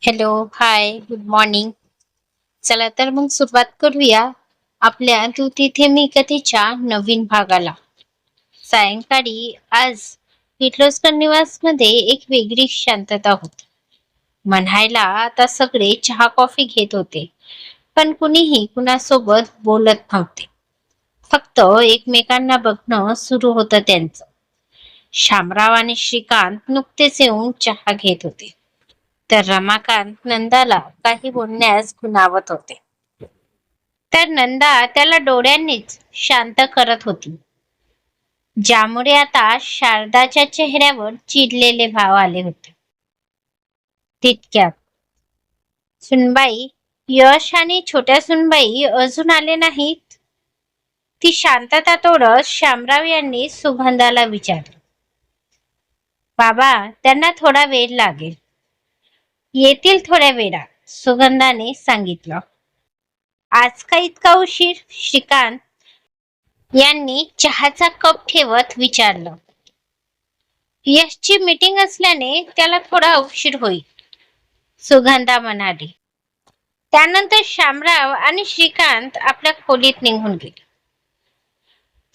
Hello, हाय, good morning. चला तर मग सुरुवात करूया आपल्या तू तिथे मी कथेच्या नवीन भागाला. सायंकाळी आज किर्लोस्कर निवासमध्ये एक वेगळी शांतता होती. म्हणायला आता सगळे चहा कॉफी घेत होते, पण कुणीही कुणासोबत बोलत नव्हते. फक्त एकमेकांना बघणं सुरू होतं त्यांचं. शामराव आणि श्रीकांत नुकतेच येऊन चहा घेत होते. तर रमाकांत नंदाला काही बोलण्यास खुणावत होते. तर नंदा त्याला डोळ्यांनीच शांत करत होती, ज्यामुळे आता शारदाच्या चेहऱ्यावर चिडलेले भाव आले होते. तितक्यात सुनबाई, यश आणि छोट्या सुनबाई अजून आले नाहीत. ती शांतता तोडत शामराव यांनी सुगंधाला विचारलं, बाबा, त्यांना थोडा वेळ लागेल. येतील थोड्या वेळात, सुगंधाने सांगितलं. आज का इतका उशीर? श्रीकांत यांनी चहाचा कप ठेवत विचारलं. यशची मीटिंग असल्याने त्याला थोडा उशीर होईल, सुगंधा म्हणाली. त्यानंतर शामराव आणि श्रीकांत आपल्या खोलीत निघून गेले.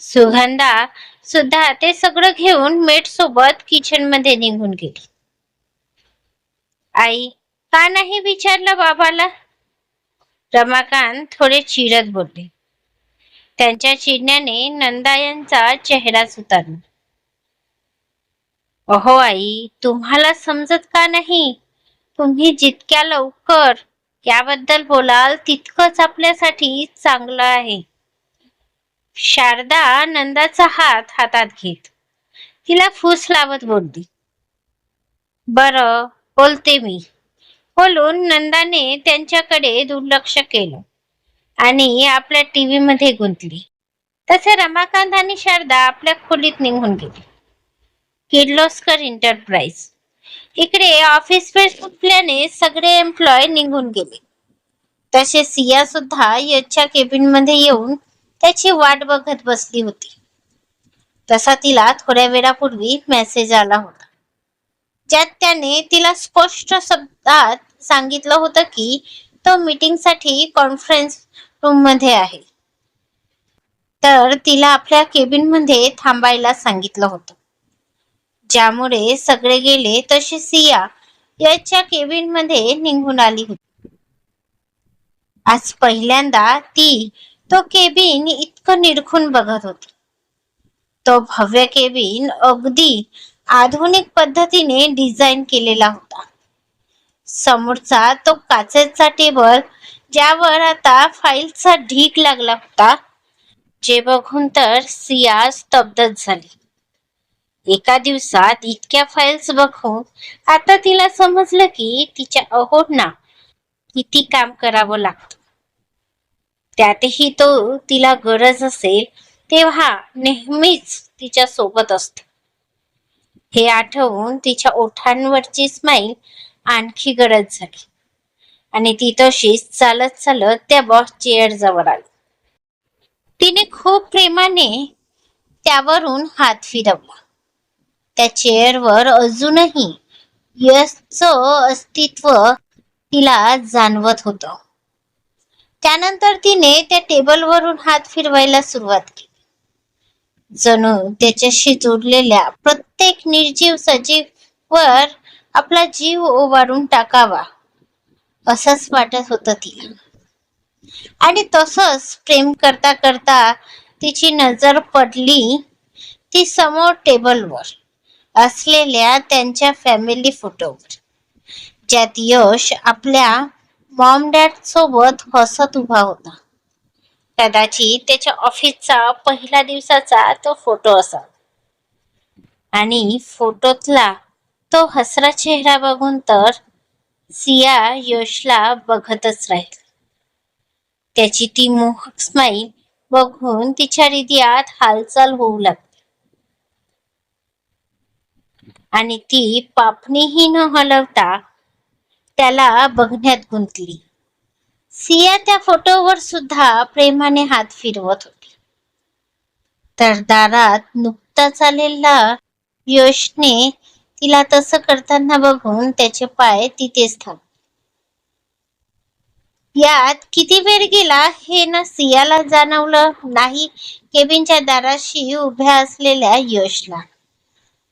सुगंधा सुद्धा ते सगळं घेऊन मेट सोबत किचन मध्ये निघून गेली. आई, का नाही विचारलं बाबाला? रमाकांत थोडे चिडत बोलले. त्यांच्या चिडण्याने नंदा यांचा चेहरा सुतारला. अहो आई, तुम्हाला समजत का नाही? तुम्ही जितक्या लवकर याबद्दल बोलाल तितकंच आपल्यासाठी चांगलं आहे. शारदा नंदाचा हात हातात घेत तिला फूस लावत बोलली. बरं, बोलते मी, बोलून नंदाने त्यांच्याकडे दुर्लक्ष केलं आणि आपल्या टीव्ही मध्ये गुंतली. तसे रमाकांत आणि शारदा आपल्या खोलीत निघून गेली. किर्लोस्कर एंटरप्राइज इकडे ऑफिस वेळ सुटल्याने सगळे एम्प्लॉय निघून गेले. तसे सिया सुद्धा यशच्या केबिन मध्ये येऊन त्याची वाट बघत बसली होती. तसा तिला थोड्या वेळापूर्वी मेसेज आला होता, ज्यात त्याने तिला स्पष्ट शब्दात सांगितलं होतं की तो मीटिंग साठी कॉन्फरन्स रूम मध्ये आहे. तर तिला आपल्या केबिन मध्ये थांबायला सांगितलं होतं. ज्यामुळे सगळे गेले तशी सिया याच्या केबिन मध्ये निघून आली होती. आज पहिल्यांदा ती तो केबिन इतकं निरखून बघत होती. तो भव्य केबिन अगदी आधुनिक पद्धतीने डिझाईन केलेला होता. समोरचा तो काचेचा टेबल, ज्यावर आता फाईलचा ढीग लागला होता, जे बघून तर सिया स्तब्धच झाली. एका दिवसात इतक्या फाईल्स बघून आता तिला समजलं की तिच्या अहोंना किती काम करावं लागतं. त्यातही तो तिला गरज असेल तेव्हा नेहमीच तिच्या सोबत असतो. हे आठवून तिच्या ओठांवरची स्माईल आणखी गरज झाली आणि ती तशीच चालत चालत त्या बॉस चेअर जवळ आली. तिने खूप प्रेमाने त्यावरून हात फिरवला. त्या चेअरवर अजूनही यशचं अस्तित्व तिला जाणवत होतं. त्यानंतर तिने त्या टेबलवरून हात फिरवायला सुरुवात केली. जणू त्याच्याशी जोडलेल्या प्रत्येक निर्जीव सजीवर आपला जीव ओवाळून टाकावा असंच वाटत होतं तिला. आणि तसंच प्रेम करता करता तिची नजर पडली ती समोर टेबलवर असलेल्या त्यांच्या फॅमिली फोटोवर, ज्यात यश आपल्या मॉम डॅड सोबत हसत उभा होता. कदाचित त्याच्या ऑफिसचा पहिल्या दिवसाचा तो फोटो असावा. आणि फोटोतला तो हसरा चेहरा बघून तर सिया यशला बघतच राहिली. त्याची ती मोहक स्माईल बघून तिच्या हृदयात हालचाल होऊ लागली आणि ती पापणीही न हलवता त्याला बघण्यात गुंतली. सिया त्या फोटोवर सुद्धा प्रेमाने हात फिरवत होती. तर दारात नुकताच आलेला यशने तिला तसं करताना बघून त्याचे पाय तिथेच थांबले. यात किती वेळ गेला हे ना सियाला जाणवलं नाही केबिनच्या दाराशी उभ्या असलेल्या यशला.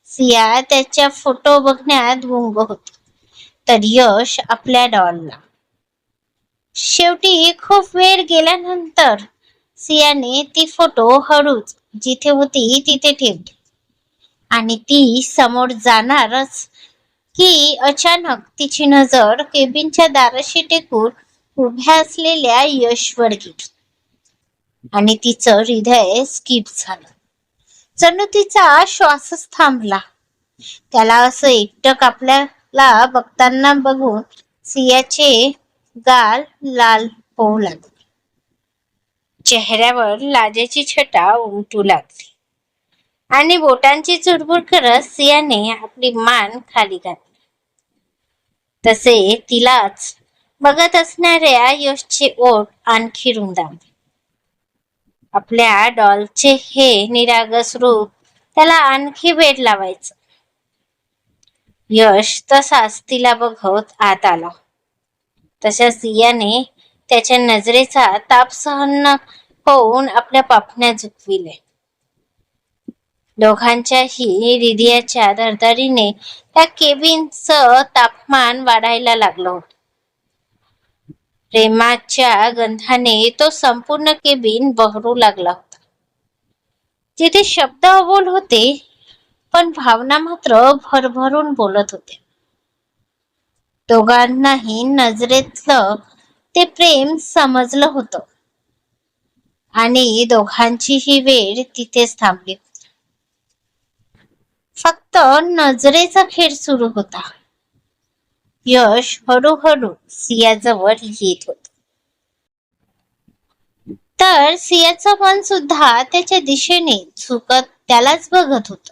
सिया त्याच्या फोटो बघण्यात गुंग होती, तर यश आपल्या डॉलला. शेवटी खूप वेळ गेल्यानंतर सियाने ती फोटो हळूच जिथे होती तिथे ठेवली आणि ती समोर जाणारच की अचानक तिची नजर केबिनच्या दाराशी टेकून उभ्या असलेल्या यशवर गेली आणि तिचं हृदय स्किप झालं. जणू तिचा श्वासच थांबला. त्याला असं एकटक आपल्याला बघताना बघून सियाचे गाल लाल होऊ लागले. चेहऱ्यावर लाजेची छटा उमटू लागली आणि बोटांची चुरबुर करत सियाने आपली मान खाली घातली. तसे तिलाच बघत असणाऱ्या यशचे ओठ आणखी रुंदावले. आपल्या डॉलचे हे निरागस रूप त्याला आणखी वेड लावायचं. यश तसाच तिला बघत आत आला. तशा सियाने त्याच्या नजरेचा ताप सहन होऊन आपल्या पापण्या झुकविले. दोघांच्याही हृदयाच्या धडधडीने त्या केबिनचं तापमान वाढायला लागलं होतं. प्रेमाच्या गंधाने तो संपूर्ण केबिन बहरू लागला होता. जिथे शब्द अबोल होते पण भावना मात्र भरभरून बोलत होते. दोघांनाही नजरेतलं ते प्रेम समजलं होतं आणि दोघांचीही वेळ तिथेच थांबली. फक्त नजरेचा खेळ सुरू होता. यश हळूहळू सियाजवळ येत होत, तर सियाचं मन सुद्धा त्याच्या दिशेने झुकत त्यालाच बघत होत.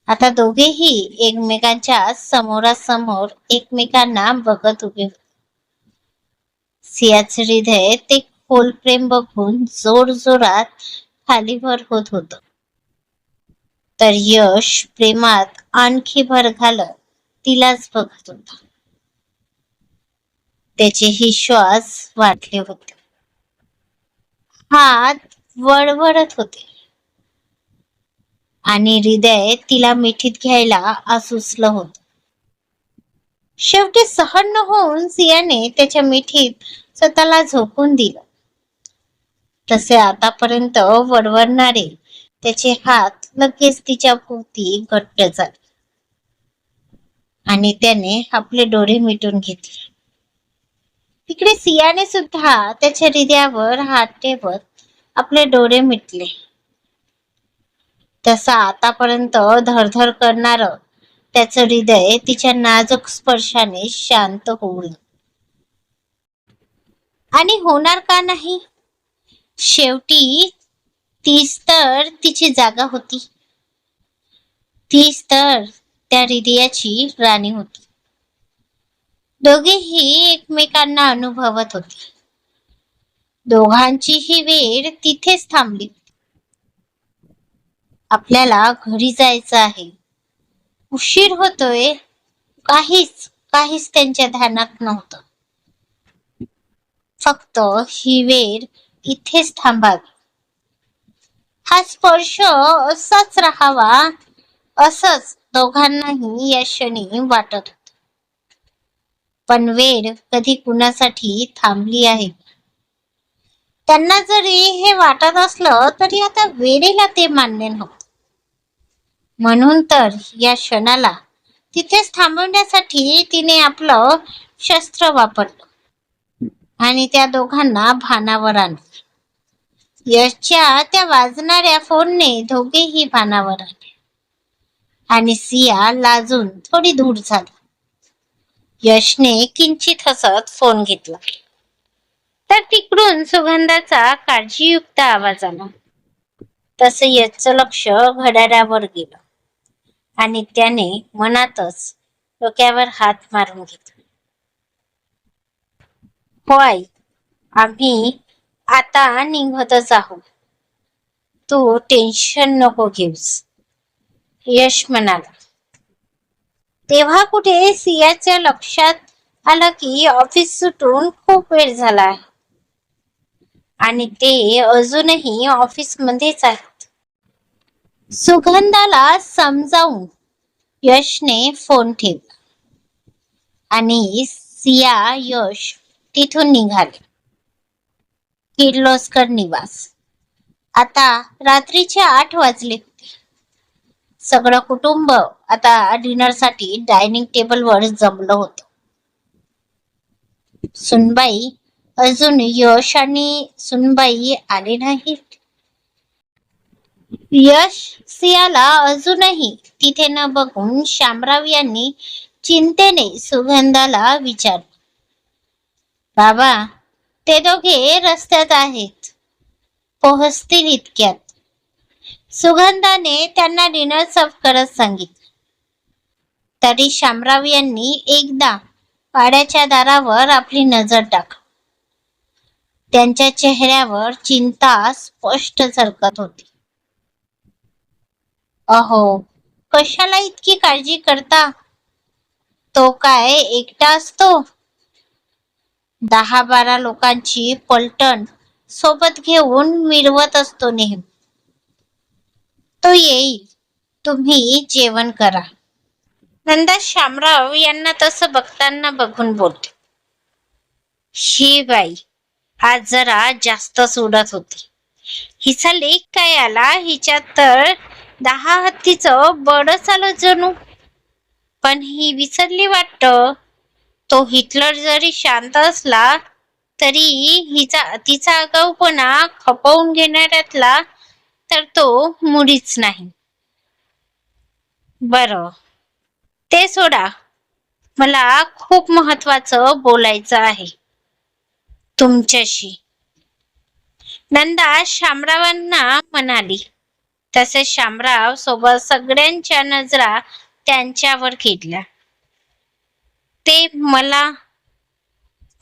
आता दोघेही एकमेकांच्या समोरासमोर एकमेकांना बघत उभे होते. सियाचे हृदय ते खोल प्रेम बघून जोर जोरात खालीवर होत होत, तर यश प्रेमात आणखी भर घालत तिलाच बघत होता. त्याचेही श्वास वाढले होते, हात वळवळत होते आणि हृदय तिला मिठीत घ्यायला आसुसलं होत. शेवटी सहन न होऊन सियाने त्याच्या मिठीत स्वतःला झोकून दिलं. तसे आतापर्यंत वळवळणारे त्याचे हात लगेच तिच्या भोवती घट्ट झाले आणि त्याने आपले डोळे मिटून घेतले. तिकडे सियाने सुद्धा त्याच्या हृदयावर हात ठेवत आपले डोळे मिटले. तसा आतापर्यंत धडधड करणार त्याचं हृदय तिच्या नाजूक स्पर्शाने शांत होईल. आणि होणार का नाही? शेवटी तीच तर तिची जागा होती. तीच तर त्या हृदयाची राणी होती. दोघेही एकमेकांना अनुभवत होते. दोघांचीही वेळ तिथेच थांबली. आपल्याला घरी जायचं आहे, उशीर होतोय, काहीच त्यांच्या ध्यानात नव्हतं. फक्त ही वेळ इथेच थांबावी, हा स्पर्श असाच राहावा, असंच दोघांनाही या क्षणी वाटत होतं. पण वेळ कधी कुणासाठी थांबली आहे? त्यांना जरी हे वाटत असलं तरी आता वेळेला ते मान्य नव्हतं. म्हणून तर या क्षणाला तिथेच थांबवण्यासाठी तिने आपलं शस्त्र वापरलं आणि त्या दोघांना भानावर आणलं. यशच्या त्या वाजणाऱ्या फोनने दोघेही भानावर आले आणि सिया लाजून थोडी दूर झाली. यशने किंचित हसत फोन घेतला, तर तिकडून सुगंधाचा काळजीयुक्त आवाज आला. तसे यशचं लक्ष घड्याळावर गेलं आणि त्याने मनातच डोक्यावर हात मारून घेतला. हो आई, आम्ही आता निघतच आहोत, तू टेन्शन नको घेऊस, यश म्हणाला. तेव्हा कुठे सियाच्या लक्षात आलं की ऑफिस सुटून खूप वेळ झाला आहे आणि ते अजूनही ऑफिस मध्येच आहेत. सुगंधाला समजावून यशने फोन ठेवला आणि सिया यश तिथून निघाले किर्लोस्कर निवास. आता रात्रीचे 8 वाजले होते. सगळं कुटुंब आता डिनरसाठी डायनिंग टेबलवर जमलं होतं. सुनबाई अजून यश आणि सुनबाई आले नाहीत. यश सियाला अजूनही तिथे न बघून शामराव यांनी चिंतेने सुगंधाला विचारलं, बाबा, ते दोघे रस्त्यात आहेत, पोहोचतील इतक्यात. सुगंधाने त्यांना डिनर सर्व करत सांगितलं. तरी शामराव यांनी एकदा वाड्याच्या दारावर आपली नजर टाकली. त्यांच्या चेहऱ्यावर चिंता स्पष्ट झळकत होती. अहो, कशाला इतकी काळजी करता? तो काय एकटा असतो? 10-12 लोकांची पलटण सोबत घेऊन मिरवत असतो नेहमी. तो येईल, तुम्ही जेवण करा. नंदा शामराव यांना तसं बघताना बघून बोलते, ही बाई आज जरा जास्तच उडत होती. हिचा लेक काय आला, हिच्यात तर 10 हत्तीचं बळच आलं जणू. पण ही विसरली वाटतं, तो हिटलर जरी शांत असला तरी तिचा आगाऊपणा खपवून घेणाऱ्यातला तर तो मुळीच नाही. बरं, ते सोडा, मला खूप महत्वाचं बोलायचं आहे तुमच्याशी, नंदा शामरावांना म्हणाली. तसे शामराव सोबत सगळ्यांच्या नजरा त्यांच्यावर खेळल्या. ते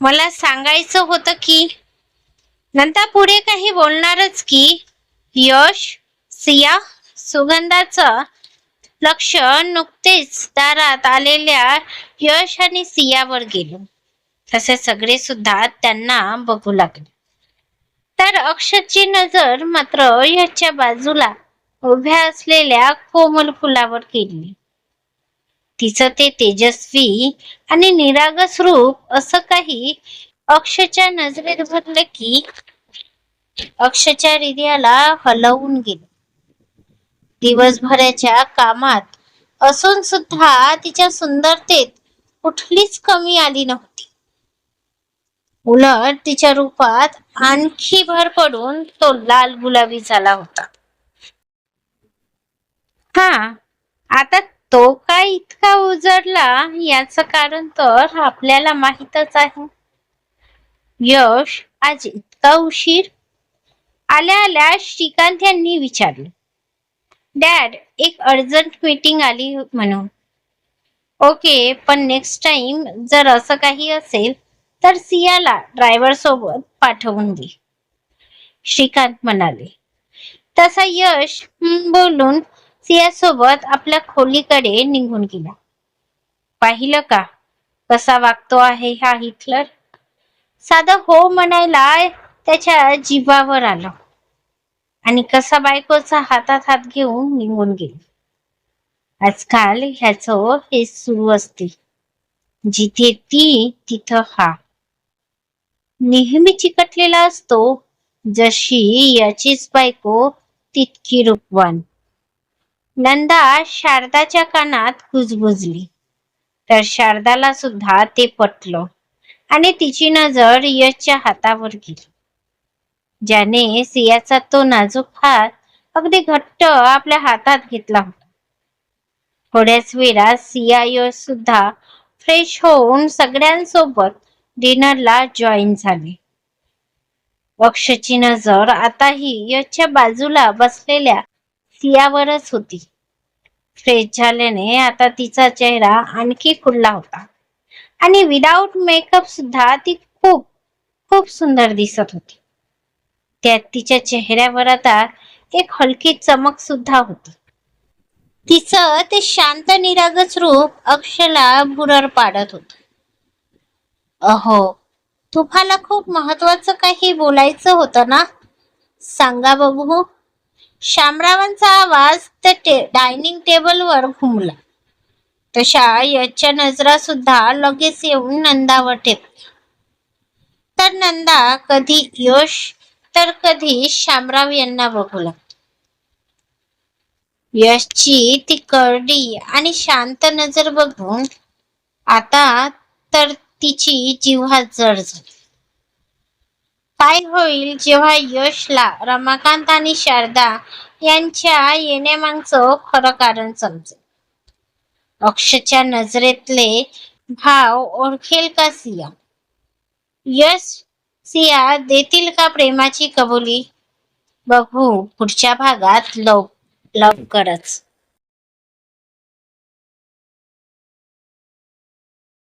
मला सांगायचं होतं की. नंतर पुढे काही बोलणारच की यश, सिया, सुगंधाचं लक्ष नुकतेच दारात आलेल्या यश आणि सियावर गेलं. तसे सगळे सुद्धा त्यांना बघू लागले. तर अक्षतची नजर मात्र यशच्या बाजूला उभ्या असलेल्या कोमल फुलावर गेली. तिचं ते तेजस्वी आणि निरागस रूप असं काही अक्षच्या नजरेत भरलं की अक्षच्या हृदयाला हलवून गेलं. दिवसभराच्या कामात असून सुद्धा तिच्या सुंदरतेत कुठलीच कमी आली नव्हती. उलट तिच्या रूपात आणखी भर पडून तो लाल गुलाबी झाला होता. आता तो काय इतका उजळला याचं कारण तर आपल्याला माहीतच आहे. यश, आज इतका उशीर? आल्या आल्या श्रीकांत यांनी विचारलं. डॅड, एक अर्जंट मीटिंग आली म्हणून. ओके, पण नेक्स्ट टाइम जर असं काही असेल तर सियाला ड्रायव्हर सोबत पाठवून दे, श्रीकांत म्हणाले. तसा यश बोलून सिया सोबत आपल्या खोलीकडे निघून गेला. पाहिलं का कसा वागतो आहे हा हिटलर? साधं हो म्हणायला त्याच्या जीवावर आलं आणि कसा बायकोचा हातात हात घेऊन निघून गेला. आजकाल ह्याचं हे सुरू असते, जिथे ती तिथं हा. नेहमी चिकटलेला असतो, जशी याचीच बायको तितकी रूपवान. नंदा शारदाच्या कानात कुजबुजली. तर शारदाला सुद्धा ते पटलं आणि तिची नजर यशच्या हातावर गेली, ज्याने सियाचा तो नाजूक हात अगदी घट्ट आपल्या हातात घेतला होता. थोड्याच वेळात सिया यश सुद्धा फ्रेश होऊन सगळ्यांसोबत डिनरला जॉईन झाले. अक्षची नजर आताही यशच्या बाजूला बसलेल्या सियावरच होती. फ्रेश झाल्याने आता तिचा चेहरा आणखी खुलला होता आणि विदाऊट मेकअप सुद्धा ती खूप खूप सुंदर दिसत होती. त्यात तिच्या चेहऱ्यावर आता एक हलकी चमक सुद्धा होती. तिचं ते शांत निरागस रूप अक्षला भुरळ पाडत होत. अहो, तुम्हाला खूप महत्वाचं काही बोलायचं होतं ना? सांगा बघू. शामरावांचा आवाज त्या डायनिंग टेबलवर घुमला. तशा याच्या नजरा सुद्धा लगेच येऊन नंदावर टेकल्या. तर नंदा कधी यश तर कधी शामराव यांना बघू लागली. यशची ती करडी आणि शांत नजर बघून आता तर तिची जिव्हात जड झाली. काय होईल जेव्हा यशला रमाकांत आणि शारदा यांच्या येण्यामागचं खरं कारण समजेल? अक्षच्या नजरेतले भाव ओळखेल का सिया? यश सिया देतील का प्रेमाची कबुली? बघू पुढच्या भागात लवकरच.